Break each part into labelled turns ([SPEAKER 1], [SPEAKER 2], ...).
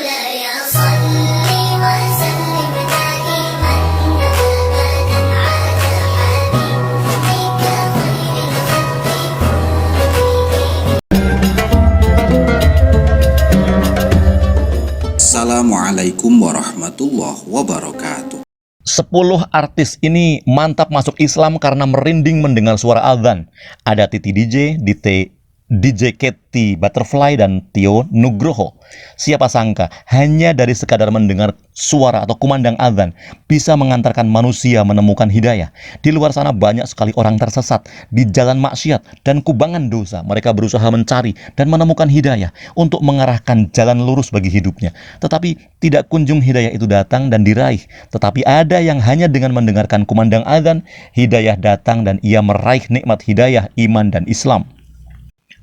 [SPEAKER 1] مولاي صل وسلم دائما أبدا على حبيبك خير الخلق.
[SPEAKER 2] Assalamualaikum warahmatullahi wabarakatuh.
[SPEAKER 3] 10 artis ini mantap masuk Islam karena merinding mendengar suara azan. Ada Titi DJ, DJ Katy Butterfly, dan Tio Nugroho. Siapa sangka hanya dari sekadar mendengar suara atau kumandang azan bisa mengantarkan manusia menemukan hidayah. Di luar sana banyak sekali orang tersesat di jalan maksiat dan kubangan dosa. Mereka berusaha mencari dan menemukan hidayah untuk mengarahkan jalan lurus bagi hidupnya. Tetapi tidak kunjung hidayah itu datang dan diraih. Tetapi ada yang hanya dengan mendengarkan kumandang azan, hidayah datang dan ia meraih nikmat hidayah, iman, dan Islam.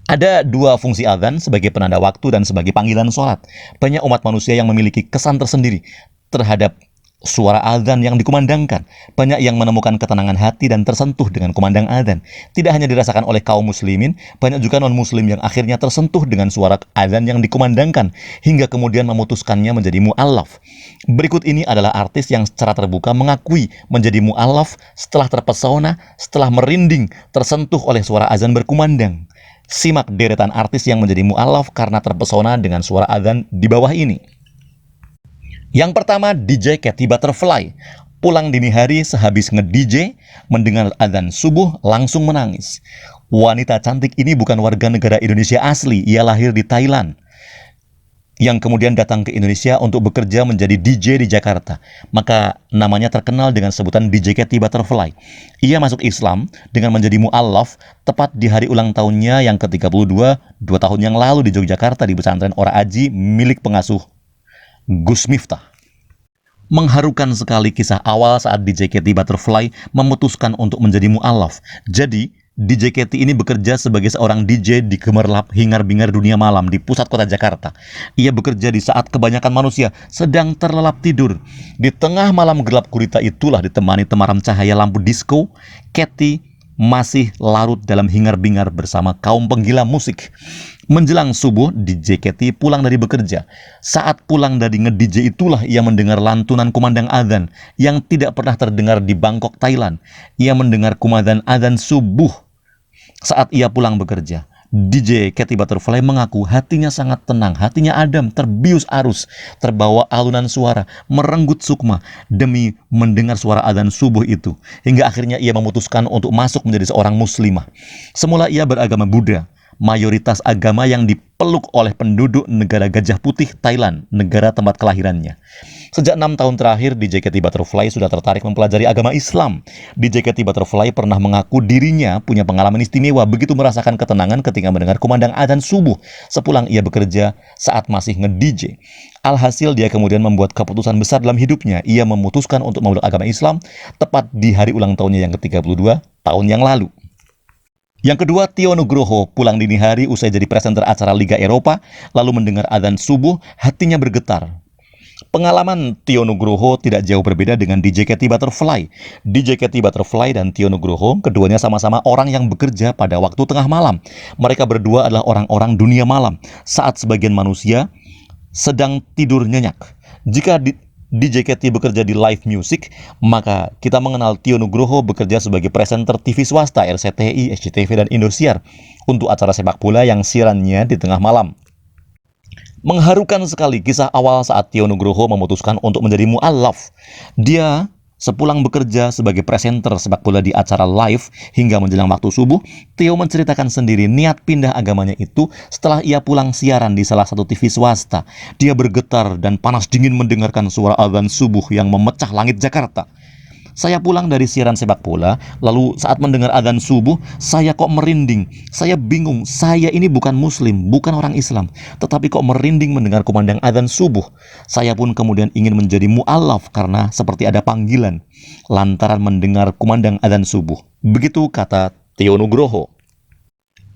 [SPEAKER 3] Ada dua fungsi azan, sebagai penanda waktu dan sebagai panggilan sholat. Banyak umat manusia yang memiliki kesan tersendiri terhadap suara azan yang dikumandangkan. Banyak yang menemukan ketenangan hati dan tersentuh dengan kumandang azan. Tidak hanya dirasakan oleh kaum muslimin, banyak juga non-muslim yang akhirnya tersentuh dengan suara azan yang dikumandangkan, hingga kemudian memutuskannya menjadi mu'allaf. Berikut ini adalah artis yang secara terbuka mengakui menjadi mu'allaf setelah terpesona, setelah merinding, tersentuh oleh suara azan berkumandang. Simak deretan artis yang menjadi mu'allaf karena terpesona dengan suara azan di bawah ini. Yang pertama, DJ Katy Butterfly. Pulang dini hari sehabis nge-DJ, mendengar azan subuh langsung menangis. Wanita cantik ini bukan warga negara Indonesia asli, ia lahir di Thailand, yang kemudian datang ke Indonesia untuk bekerja menjadi DJ di Jakarta. Maka namanya terkenal dengan sebutan DJ Katy Butterfly. Ia masuk Islam dengan menjadi mu'allaf tepat di hari ulang tahunnya yang ke-32, 2 tahun yang lalu di Yogyakarta di pesantren Ora Aji milik pengasuh Gus Miftah. Mengharukan sekali kisah awal saat DJ Katy Butterfly memutuskan untuk menjadi mu'allaf. Jadi, DJ Katy ini bekerja sebagai seorang DJ di gemerlap hingar-bingar dunia malam di pusat kota Jakarta. Ia bekerja di saat kebanyakan manusia sedang terlelap tidur. Di tengah malam gelap gulita itulah, ditemani temaram cahaya lampu disco, Katy masih larut dalam hingar-bingar bersama kaum penggila musik. Menjelang subuh, DJ Katy pulang dari bekerja. Saat pulang dari nge-DJ itulah ia mendengar lantunan kumandang azan yang tidak pernah terdengar di Bangkok, Thailand. Ia mendengar kumandang azan subuh. Saat ia pulang bekerja, DJ Katy Butterfly mengaku hatinya sangat tenang, hatinya adem, terbius arus, terbawa alunan suara, merenggut sukma demi mendengar suara azan subuh itu. Hingga akhirnya ia memutuskan untuk masuk menjadi seorang muslimah. Semula ia beragama Buddha, mayoritas agama yang dipeluk oleh penduduk negara Gajah Putih, Thailand, negara tempat kelahirannya. Sejak 6 tahun terakhir, DJ Katy Butterfly sudah tertarik mempelajari agama Islam. DJ Katy Butterfly pernah mengaku dirinya punya pengalaman istimewa, begitu merasakan ketenangan ketika mendengar kumandang azan subuh sepulang ia bekerja saat masih nge-DJ. Alhasil dia kemudian membuat keputusan besar dalam hidupnya. Ia memutuskan untuk memeluk agama Islam tepat di hari ulang tahunnya yang ke-32 tahun yang lalu. Yang kedua, Tio Nugroho pulang dini hari usai jadi presenter acara Liga Eropa, lalu mendengar azan subuh, hatinya bergetar. Pengalaman Tio Nugroho tidak jauh berbeda dengan DJ Katy Butterfly. DJ Katy Butterfly dan Tio Nugroho, keduanya sama-sama orang yang bekerja pada waktu tengah malam. Mereka berdua adalah orang-orang dunia malam, saat sebagian manusia sedang tidur nyenyak. Jika DJ Katy bekerja di live music, maka kita mengenal Tio Nugroho bekerja sebagai presenter TV swasta RCTI, SCTV, dan Indosiar untuk acara sepak bola yang siarannya di tengah malam. Mengharukan sekali kisah awal saat Tio Nugroho memutuskan untuk menjadi mu'allaf. Dia sepulang bekerja sebagai presenter sepak bola di acara live hingga menjelang waktu subuh, Tio menceritakan sendiri niat pindah agamanya itu setelah ia pulang siaran di salah satu TV swasta. Dia bergetar dan panas dingin mendengarkan suara azan subuh yang memecah langit Jakarta. Saya pulang dari siaran sepak bola, lalu saat mendengar azan subuh, saya kok merinding. Saya bingung, saya ini bukan muslim, bukan orang Islam, tetapi kok merinding mendengar kumandang azan subuh. Saya pun kemudian ingin menjadi mu'allaf karena seperti ada panggilan lantaran mendengar kumandang azan subuh. Begitu kata Tio Nugroho.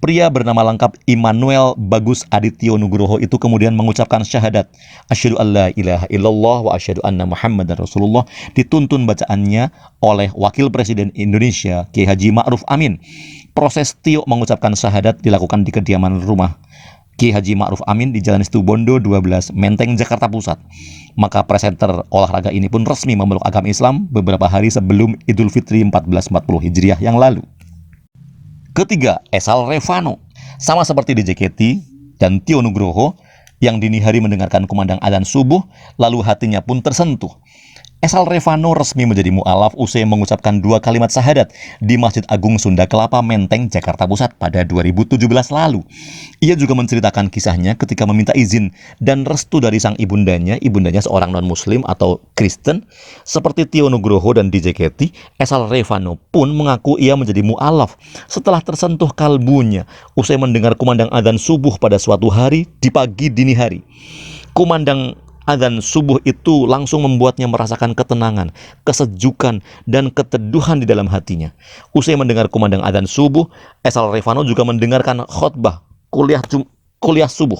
[SPEAKER 3] Pria bernama lengkap Immanuel Bagus Adityo Nugroho itu kemudian mengucapkan syahadat asyhadu alla ilaha illallah wa asyhadu anna muhammadar rasulullah, dituntun bacaannya oleh Wakil Presiden Indonesia Kiai Haji Ma'ruf Amin. Proses Tio mengucapkan syahadat dilakukan di kediaman rumah Ki Haji Ma'ruf Amin di Jalan Situbondo 12, Menteng, Jakarta Pusat. Maka presenter olahraga ini pun resmi memeluk agama Islam beberapa hari sebelum Idul Fitri 1440 Hijriah yang lalu. Ketiga, Esal Revano. Sama seperti DJ Ketty dan Tio Nugroho yang dini hari mendengarkan kumandang adzan subuh, lalu hatinya pun tersentuh. Esal Revano resmi menjadi mu'alaf usai mengucapkan 2 kalimat syahadat di Masjid Agung Sunda Kelapa, Menteng, Jakarta Pusat pada 2017 lalu. Ia juga menceritakan kisahnya ketika meminta izin dan restu dari sang ibundanya seorang non-muslim atau Kristen. Seperti Tio Nugroho dan DJ Ketty, Esal Revano pun mengaku ia menjadi mu'alaf setelah tersentuh kalbunya usai mendengar kumandang adzan subuh pada suatu hari di pagi dini hari. Kumandang adzan subuh itu langsung membuatnya merasakan ketenangan, kesejukan, dan keteduhan di dalam hatinya. Usai mendengar kumandang adzan subuh, Esal Revano juga mendengarkan khotbah kuliah subuh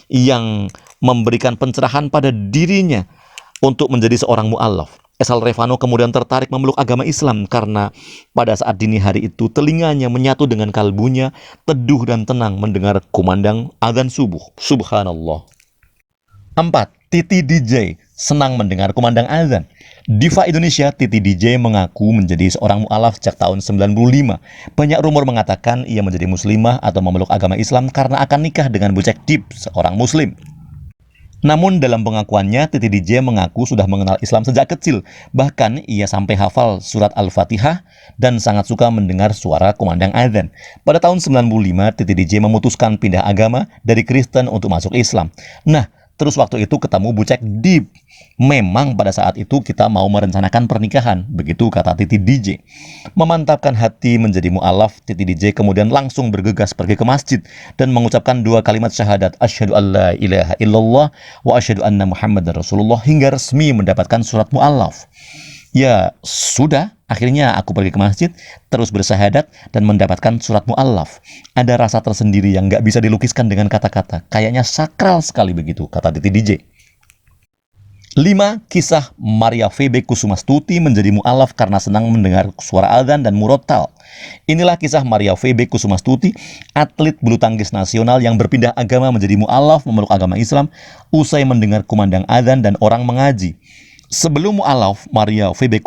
[SPEAKER 3] yang memberikan pencerahan pada dirinya untuk menjadi seorang mu'alaf. Esal Revano kemudian tertarik memeluk agama Islam karena pada saat dini hari itu telinganya menyatu dengan kalbunya, teduh dan tenang mendengar kumandang adzan subuh. Subhanallah. 4. Titi DJ senang mendengar kumandang adzan. Diva Indonesia Titi DJ mengaku menjadi seorang mu'alaf sejak tahun 95. Banyak rumor mengatakan ia menjadi muslimah atau memeluk agama Islam karena akan nikah dengan Bucek Deep, seorang muslim. Namun dalam pengakuannya, Titi DJ mengaku sudah mengenal Islam sejak kecil. Bahkan ia sampai hafal surat Al-Fatihah dan sangat suka mendengar suara kumandang adzan. Pada tahun 95, Titi DJ memutuskan pindah agama dari Kristen untuk masuk Islam. Nah, terus waktu itu ketemu Bucek Deep. Memang pada saat itu kita mau merencanakan pernikahan, begitu kata Titi DJ. Memantapkan hati menjadi mu'alaf, Titi DJ kemudian langsung bergegas pergi ke masjid dan mengucapkan 2 kalimat syahadat, asyhadu alla ilaha illallah wa asyhadu anna Muhammadar Rasulullah, hingga resmi mendapatkan surat mu'alaf. Ya sudah, akhirnya aku pergi ke masjid, terus bersyahadat dan mendapatkan surat mu'alaf. Ada rasa tersendiri yang gak bisa dilukiskan dengan kata-kata. Kayaknya sakral sekali begitu, kata Titi DJ. 5. Kisah Maria Febe Kusumastuti menjadi mu'alaf karena senang mendengar suara adzan dan murotal. Inilah kisah Maria Febe Kusumastuti, atlet bulu tangkis nasional yang berpindah agama menjadi mu'alaf memeluk agama Islam usai mendengar kumandang adzan dan orang mengaji. Sebelum mu'alaf, Maria Febe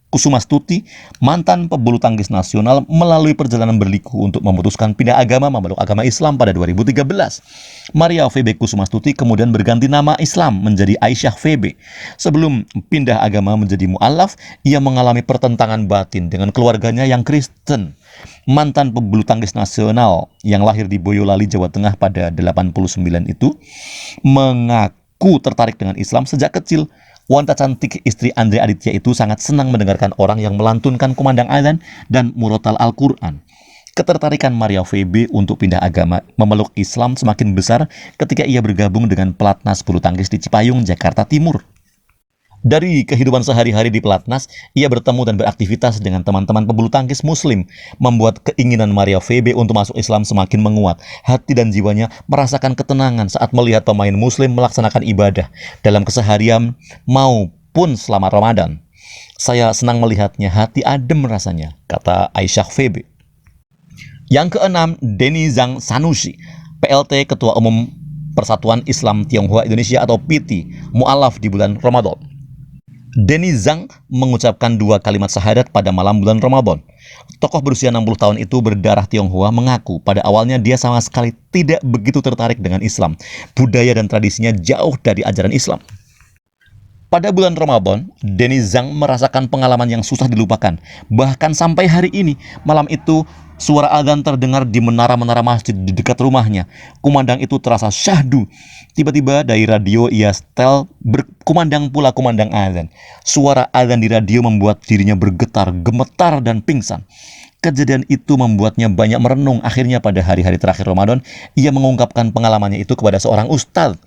[SPEAKER 3] Kusumastuti, mantan pebulu tangkis nasional, melalui perjalanan berliku untuk memutuskan pindah agama memeluk agama Islam pada 2013. Maria Febe Kusumastuti kemudian berganti nama Islam menjadi Aisyah Febe. Sebelum pindah agama menjadi mu'alaf, ia mengalami pertentangan batin dengan keluarganya yang Kristen. Mantan pebulu tangkis nasional yang lahir di Boyolali, Jawa Tengah pada 89 itu mengaku tertarik dengan Islam sejak kecil. Wanita cantik istri Andre Aditya itu sangat senang mendengarkan orang yang melantunkan kumandang adzan dan murotal Al-Quran. Ketertarikan Maria Febe untuk pindah agama memeluk Islam semakin besar ketika ia bergabung dengan pelatnas bulu tangkis di Cipayung, Jakarta Timur. Dari kehidupan sehari-hari di pelatnas, ia bertemu dan beraktivitas dengan teman-teman pebulu tangkis muslim, membuat keinginan Maria Febe untuk masuk Islam semakin menguat. Hati dan jiwanya merasakan ketenangan saat melihat pemain muslim melaksanakan ibadah dalam keseharian maupun selama Ramadan. Saya senang melihatnya, hati adem rasanya, kata Aisyah Febe. Yang keenam, Denny Zhang Sanusi, PLT Ketua Umum Persatuan Islam Tionghoa Indonesia atau PITI, mu'alaf di bulan Ramadan. Denny Zhang mengucapkan 2 kalimat syahadat pada malam bulan Ramadan. Tokoh berusia 60 tahun itu berdarah Tionghoa mengaku pada awalnya dia sama sekali tidak begitu tertarik dengan Islam. Budaya dan tradisinya jauh dari ajaran Islam. Pada bulan Ramadan, Denny Zhang merasakan pengalaman yang susah dilupakan. Bahkan sampai hari ini, malam itu suara adzan terdengar di menara-menara masjid di dekat rumahnya. Kumandang itu terasa syahdu. Tiba-tiba dari radio ia setel berkumandang pula kumandang adzan. Suara adzan di radio membuat dirinya bergetar, gemetar dan pingsan. Kejadian itu membuatnya banyak merenung. Akhirnya pada hari-hari terakhir Ramadan, ia mengungkapkan pengalamannya itu kepada seorang ustadz.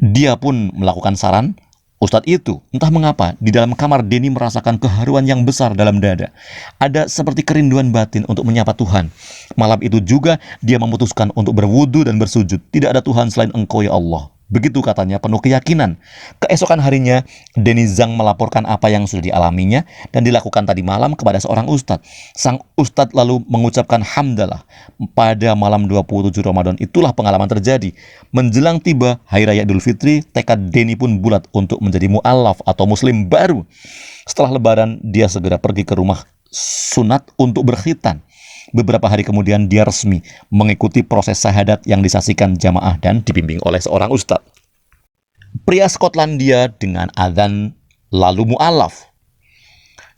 [SPEAKER 3] Dia pun melakukan saran. Ustadz itu, entah mengapa, di dalam kamar Denny merasakan keharuan yang besar dalam dada. Ada seperti kerinduan batin untuk menyapa Tuhan. Malam itu juga dia memutuskan untuk berwudu dan bersujud. Tidak ada Tuhan selain Engkau ya Allah. Begitu katanya penuh keyakinan. Keesokan harinya, Denny Zhang melaporkan apa yang sudah dialaminya dan dilakukan tadi malam kepada seorang ustadz. Sang ustadz lalu mengucapkan hamdalah. Pada malam 27 Ramadan itulah pengalaman terjadi. Menjelang tiba Hari Raya Idul Fitri, tekad Denny pun bulat untuk menjadi mu'alaf atau muslim baru. Setelah lebaran, dia segera pergi ke rumah sunat untuk berkhitan. Beberapa hari kemudian dia resmi mengikuti proses syahadat yang disaksikan jamaah dan dibimbing oleh seorang ustadz. Pria Skotlandia dengan adzan lalu mu'alaf.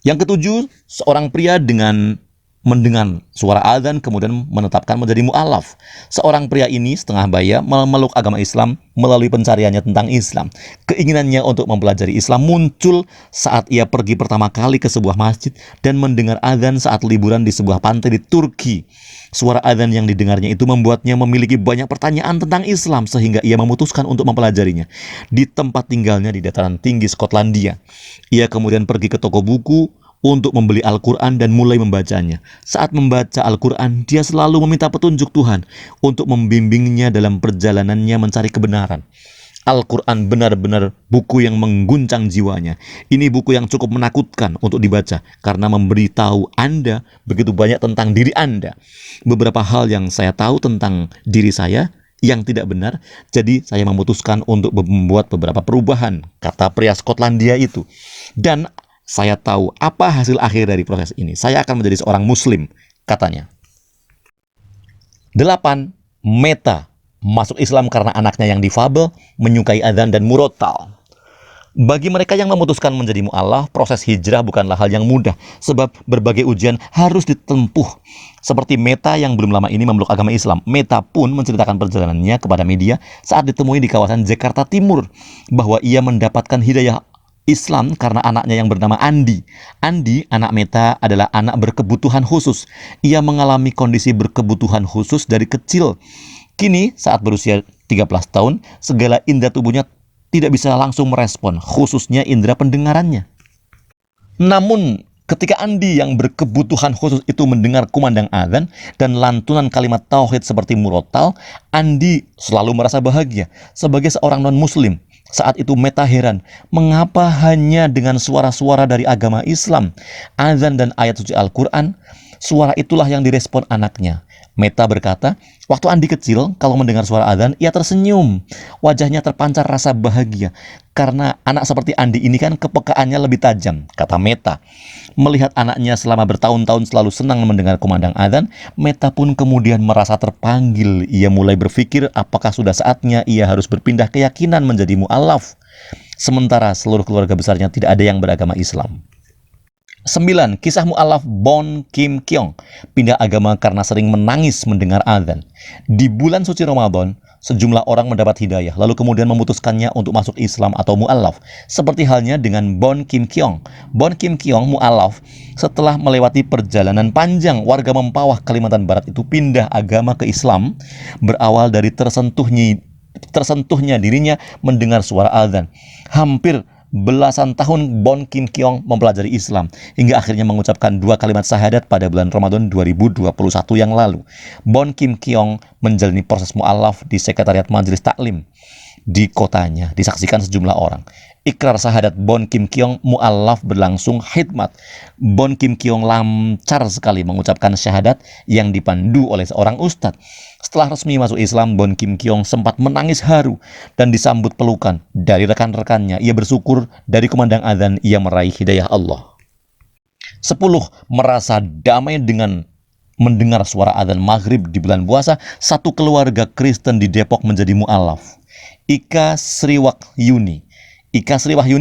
[SPEAKER 3] Yang ketujuh, seorang pria dengan mendengar suara adzan kemudian menetapkan menjadi mu'alaf. Seorang pria ini setengah baya memeluk agama Islam melalui pencariannya tentang Islam. Keinginannya untuk mempelajari Islam muncul saat ia pergi pertama kali ke sebuah masjid dan mendengar adzan saat liburan di sebuah pantai di Turki. Suara adzan yang didengarnya itu membuatnya memiliki banyak pertanyaan tentang Islam sehingga ia memutuskan untuk mempelajarinya di tempat tinggalnya di dataran tinggi Skotlandia. Ia kemudian pergi ke toko buku untuk membeli Al-Quran dan mulai membacanya. Saat membaca Al-Quran, dia selalu meminta petunjuk Tuhan untuk membimbingnya dalam perjalanannya mencari kebenaran. Al-Quran benar-benar buku yang mengguncang jiwanya. Ini buku yang cukup menakutkan untuk dibaca karena memberitahu Anda begitu banyak tentang diri Anda. Beberapa hal yang saya tahu tentang diri saya yang tidak benar, jadi saya memutuskan untuk membuat beberapa perubahan, kata pria Skotlandia itu. Dan saya tahu apa hasil akhir dari proses ini. Saya akan menjadi seorang muslim, katanya. 8. Meta masuk Islam karena anaknya yang difabel, menyukai adzan dan murotal. Bagi mereka yang memutuskan menjadi mu'alaf, proses hijrah bukanlah hal yang mudah, sebab berbagai ujian harus ditempuh. Seperti Meta yang belum lama ini memeluk agama Islam. Meta pun menceritakan perjalanannya kepada media saat ditemui di kawasan Jakarta Timur, bahwa ia mendapatkan hidayah Islam karena anaknya yang bernama Andi. Andi, anak Meta, adalah anak berkebutuhan khusus. Ia mengalami kondisi berkebutuhan khusus dari kecil. Kini, saat berusia 13 tahun, segala indera tubuhnya tidak bisa langsung merespon, khususnya indera pendengarannya. Namun, ketika Andi yang berkebutuhan khusus itu mendengar kumandang adzan dan lantunan kalimat tauhid seperti murotal, Andi selalu merasa bahagia. Sebagai seorang non-muslim, saat itu Meta heran, mengapa hanya dengan suara-suara dari agama Islam, azan dan ayat suci Al-Quran, suara itulah yang direspon anaknya. Meta berkata, waktu Andi kecil, kalau mendengar suara azan, ia tersenyum. Wajahnya terpancar rasa bahagia. Karena anak seperti Andi ini kan kepekaannya lebih tajam, kata Meta. Melihat anaknya selama bertahun-tahun selalu senang mendengar kumandang azan, Meta pun kemudian merasa terpanggil. Ia mulai berpikir apakah sudah saatnya ia harus berpindah keyakinan menjadi mu'alaf. Sementara seluruh keluarga besarnya tidak ada yang beragama Islam. 9. Kisah mu'alaf Bon Kim Kyong pindah agama karena sering menangis mendengar azan. Di bulan suci Ramadan, sejumlah orang mendapat hidayah, lalu kemudian memutuskannya untuk masuk Islam atau mu'alaf. Seperti halnya dengan Bon Kim Kyong. Bon Kim Kyong mu'alaf setelah melewati perjalanan panjang. Warga Mempawah, Kalimantan Barat itu pindah agama ke Islam berawal dari tersentuhnya dirinya mendengar suara azan. Hampir belasan tahun Bon Kim Kyong mempelajari Islam hingga akhirnya mengucapkan 2 kalimat syahadat pada bulan Ramadan 2021 yang lalu. Bon Kim Kyong menjalani proses mu'alaf di sekretariat majelis taklim di kotanya, disaksikan sejumlah orang. Ikrar syahadat Bon Kim Kyong mu'alaf berlangsung khidmat. Bon Kim Kyong lancar sekali mengucapkan syahadat yang dipandu oleh seorang ustadz. Setelah resmi masuk Islam, Bon Kim Kyong sempat menangis haru dan disambut pelukan dari rekan-rekannya. Ia bersyukur dari kumandang azan ia meraih hidayah Allah. 10. Merasa damai dengan mendengar suara azan maghrib di bulan puasa. Satu keluarga Kristen di Depok menjadi mu'alaf. Ika Sriwahyuni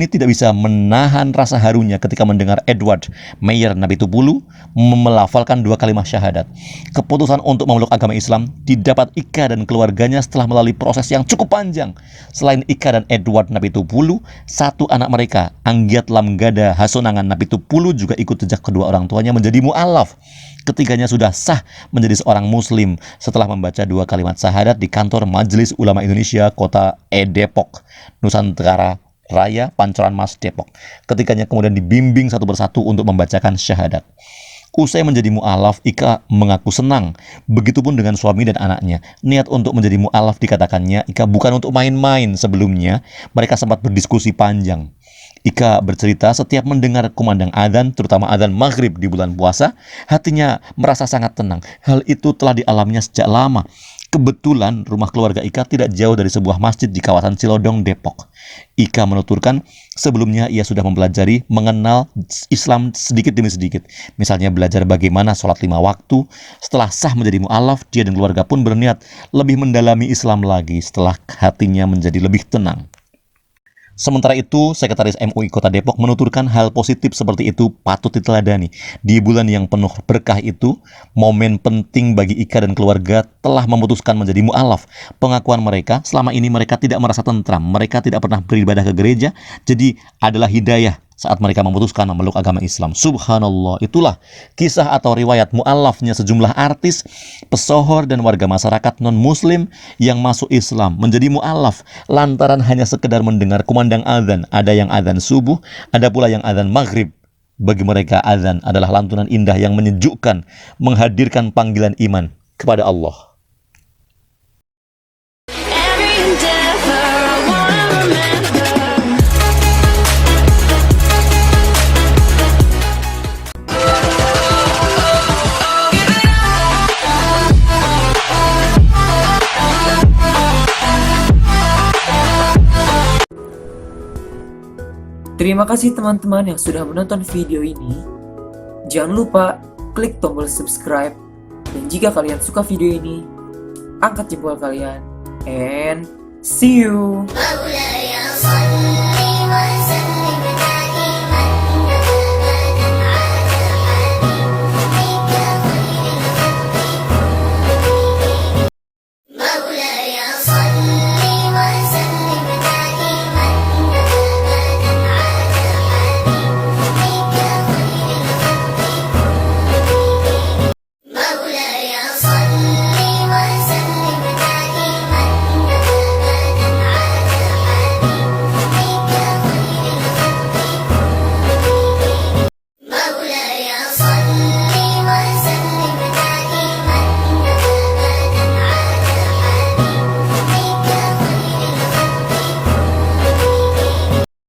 [SPEAKER 3] tidak bisa menahan rasa harunya ketika mendengar Edward Meyer Napitupulu melafalkan 2 kalimat syahadat. Keputusan untuk memeluk agama Islam didapat Ika dan keluarganya setelah melalui proses yang cukup panjang. Selain Ika dan Edward Napitupulu, satu anak mereka, Anggiat Lamgada Hasonangan Napitupulu, juga ikut jejak kedua orang tuanya menjadi mu'alaf. Ketiganya sudah sah menjadi seorang muslim setelah membaca 2 kalimat syahadat di kantor Majelis Ulama Indonesia Kota Depok, Nusantara Raya, Pancoran Mas, Depok. Ketiganya kemudian dibimbing satu persatu untuk membacakan syahadat. Usai menjadi mu'alaf, Ika mengaku senang. Begitupun dengan suami dan anaknya. Niat untuk menjadi mu'alaf dikatakannya, Ika bukan untuk main-main. Sebelumnya, mereka sempat berdiskusi panjang. Ika bercerita setiap mendengar kumandang adzan, terutama adzan maghrib di bulan puasa, hatinya merasa sangat tenang. Hal itu telah dialaminya sejak lama. Kebetulan rumah keluarga Ika tidak jauh dari sebuah masjid di kawasan Cilodong, Depok. Ika menuturkan sebelumnya ia sudah mempelajari mengenal Islam sedikit demi sedikit. Misalnya belajar bagaimana sholat 5 waktu. Setelah sah menjadi mu'alaf, dia dan keluarga pun berniat lebih mendalami Islam lagi setelah hatinya menjadi lebih tenang. Sementara itu, Sekretaris MUI Kota Depok menuturkan hal positif seperti itu patut diteladani. Di bulan yang penuh berkah itu, momen penting bagi Ika dan keluarga telah memutuskan menjadi mu'alaf. Pengakuan mereka, selama ini mereka tidak merasa tentram, mereka tidak pernah beribadah ke gereja, jadi adalah hidayah saat mereka memutuskan memeluk agama Islam. Subhanallah, itulah kisah atau riwayat mu'alafnya sejumlah artis, pesohor, dan warga masyarakat non-muslim yang masuk Islam menjadi mu'alaf lantaran hanya sekedar mendengar kumandang adzan. Ada yang adzan subuh, ada pula yang adzan maghrib. Bagi mereka adzan adalah lantunan indah yang menyejukkan, menghadirkan panggilan iman kepada Allah.
[SPEAKER 4] Every endeavor I wanna remember.
[SPEAKER 5] Terima kasih teman-teman yang sudah menonton video ini. Jangan lupa klik tombol subscribe. Dan jika kalian suka video ini, angkat jempol kalian. And see you!
[SPEAKER 1] مولاي